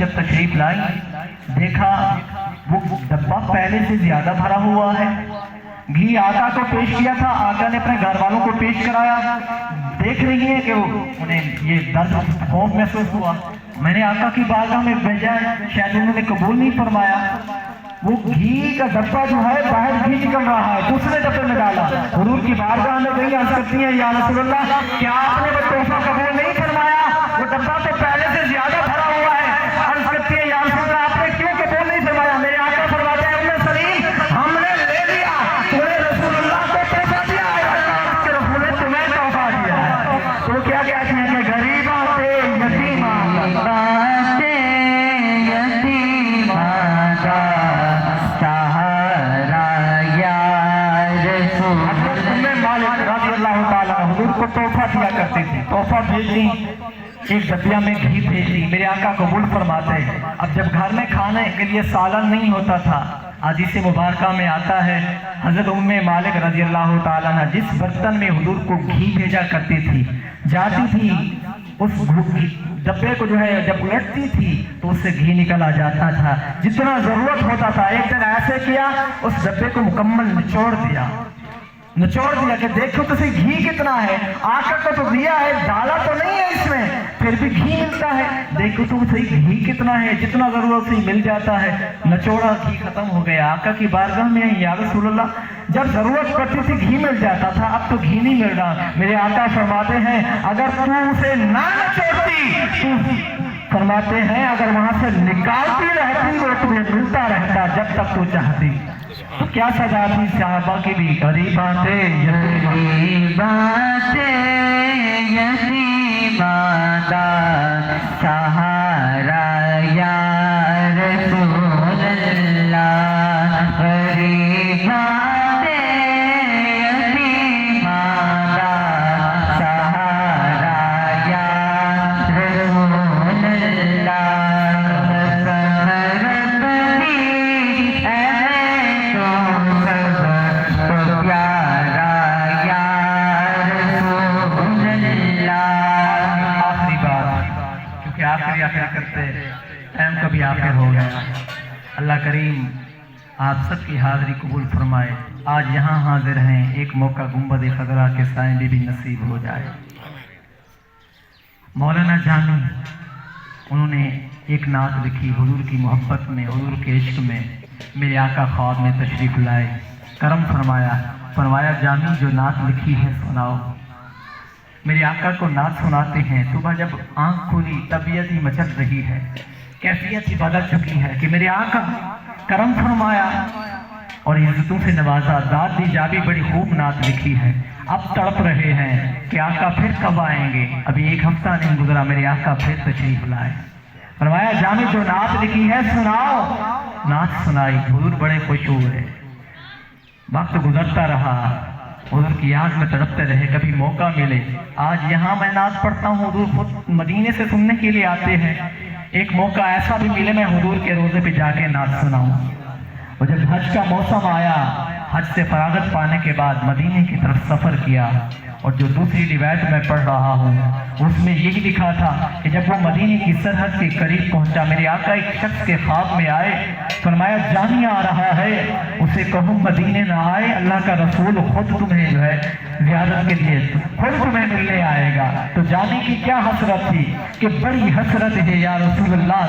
جب تشریف لائی دیکھا وہ ڈبہ پہلے سے زیادہ بھرا ہوا ہے. گھی آقا کو پیش کیا تھا, آقا نے اپنے گھر والوں کو پیش کرایا. دیکھ رہی ہے کہ انہیں یہ درد خوف محسوس ہوا. میں نے آقا کی بارگاہ میں بھیجا, شاید انہوں نے قبول نہیں فرمایا. وہ گھی کا ڈبہ جو ہے باہر گھی نکل رہا ہے, دوسرے ڈبے میں ڈالا. حضور کی بارگاہ میں گئی, عرض کرتی ہیں یا رسول اللہ کیا آپ نے وہ تحفہ قبول نہیں فرمایا؟ وہ ڈبہ تو پہلے سے زیادہ بھرا ہوا ہے. عرض کرتی ہے یا رسول اللہ آپ نے کیوں قبول نہیں فرمایا؟ میرے آقا فرماتے ہیں ام سلیم ہم نے لے لیا, تو نے رسول اللہ کو تحفہ دیا ہے, اس کے رسول نے تمہیں تحفہ دیا ہے. تو کیا کہتے ہیں کہ غریباں تھے یتیماں باتیں یتیماں کا حضور کو تحفہ دیا کرتے تھے, تحفہ بھیج دی, ایک ڈبیا میں گھی بھیج دی. میرے آقا قبول فرماتے ہیں. اب جب گھر میں کھانے کے لیے سالن نہیں ہوتا تھا, حدیث مبارکہ میں آتا ہے حضرت ام مالک رضی اللہ تعالیٰ عنہ جس برتن میں حضور کو گھی بھیجا کرتی تھی, جاتی تھی اس ڈبے کو جو ہے جب الٹتی تھی تو اس سے گھی نکل آ جاتا تھا. جتنا ضرورت ہوتا تھا ایک دن ایسے کیا, اس ڈبے کو مکمل نچوڑ دیا کہ دیکھو تو صحیح گھی کتنا ہے, آقا کو تو دیا ہے, ڈالا تو نہیں ہے اس میں, پھر بھی گھی ملتا ہے. دیکھو تو صحیح گھی کتنا ہے, جتنا ضرورت سے مل جاتا ہے. نچوڑا گھی ختم ہو گیا. آقا کی بارگاہ میں یا رسول اللہ جب ضرورت پڑتی تھی گھی مل جاتا تھا, اب تو گھی نہیں مل رہا. میرے آقا فرماتے ہیں اگر تو اسے نہ نچوڑتی, فرماتے ہیں اگر وہاں سے نکالتی رہتی وہ تمہیں ملتا رہتا جب تک تو چاہتی. تو کیا سزا تھی صحابہ کی بھی, غریباں تھے یتیماں کا سہارا یا رسول اللہ, غریباں تھے یتیماں کا سہارا یا رسول اللہ. ٹائم کا بھی آخر ہو گیا. اللہ کریم آپ سب کی حاضری قبول فرمائے. آج یہاں حاضر ہیں, ایک موقع گنبد خضرا کے سائیں بھی نصیب ہو جائے. مولانا جامی انہوں نے ایک نعت لکھی حضور کی محبت میں, حضور کے عشق میں. میرے آقا خواب میں تشریف لائے, کرم فرمایا جامی جو نعت لکھی ہے سناؤ. میرے آقا کو نعت سناتے ہیں. صبح جب آنکھ کھلی طبیعت ہی مچل رہی ہے, کیفیت ہی بدل چکی ہے کہ میرے آقا کرم فرمایا اور عزتوں سے نوازا. ذات دی جابی بڑی خوب نعت لکھی ہے. اب تڑپ رہے ہیں کہ آقا پھر کب آئیں گے. ابھی ایک ہفتہ نہیں گزرا, میرے آقا پھر تشریف لائے. فرمایا جامی جو نعت لکھی ہے سناؤ. نعت سنائی. حضور بڑے خوش ہوئے. وقت گزرتا رہا, حضور کی یاد میں تڑپتے رہے, کبھی موقع ملے. آج یہاں میں نعت پڑھتا ہوں, حضور خود مدینے سے سننے کے لیے آتے ہیں. ایک موقع ایسا بھی ملے میں حضور کے روزے پہ جا کے نعت سناؤں. اور جب حج کا موسم آیا, حج سے فراغت پانے کے بعد مدینے کی طرف سفر کیا, اور جو دوسری روایت میں پڑھ رہا ہوں اس میں یہی لکھا تھا کہ جب وہ مدینے کی سرحد کے قریب پہنچا, میرے آقا ایک شخص کے خواب میں آئے. فرمایا جامی آ رہا ہے, اسے کہو مدینے نہ آئے, اللہ کا رسول خود تمہیں جو ہے زیارت کے لیے خود تمہیں ملنے آئے گا. تو جامی کی کیا حسرت تھی کہ بڑی حسرت ہے یا رسول اللہ,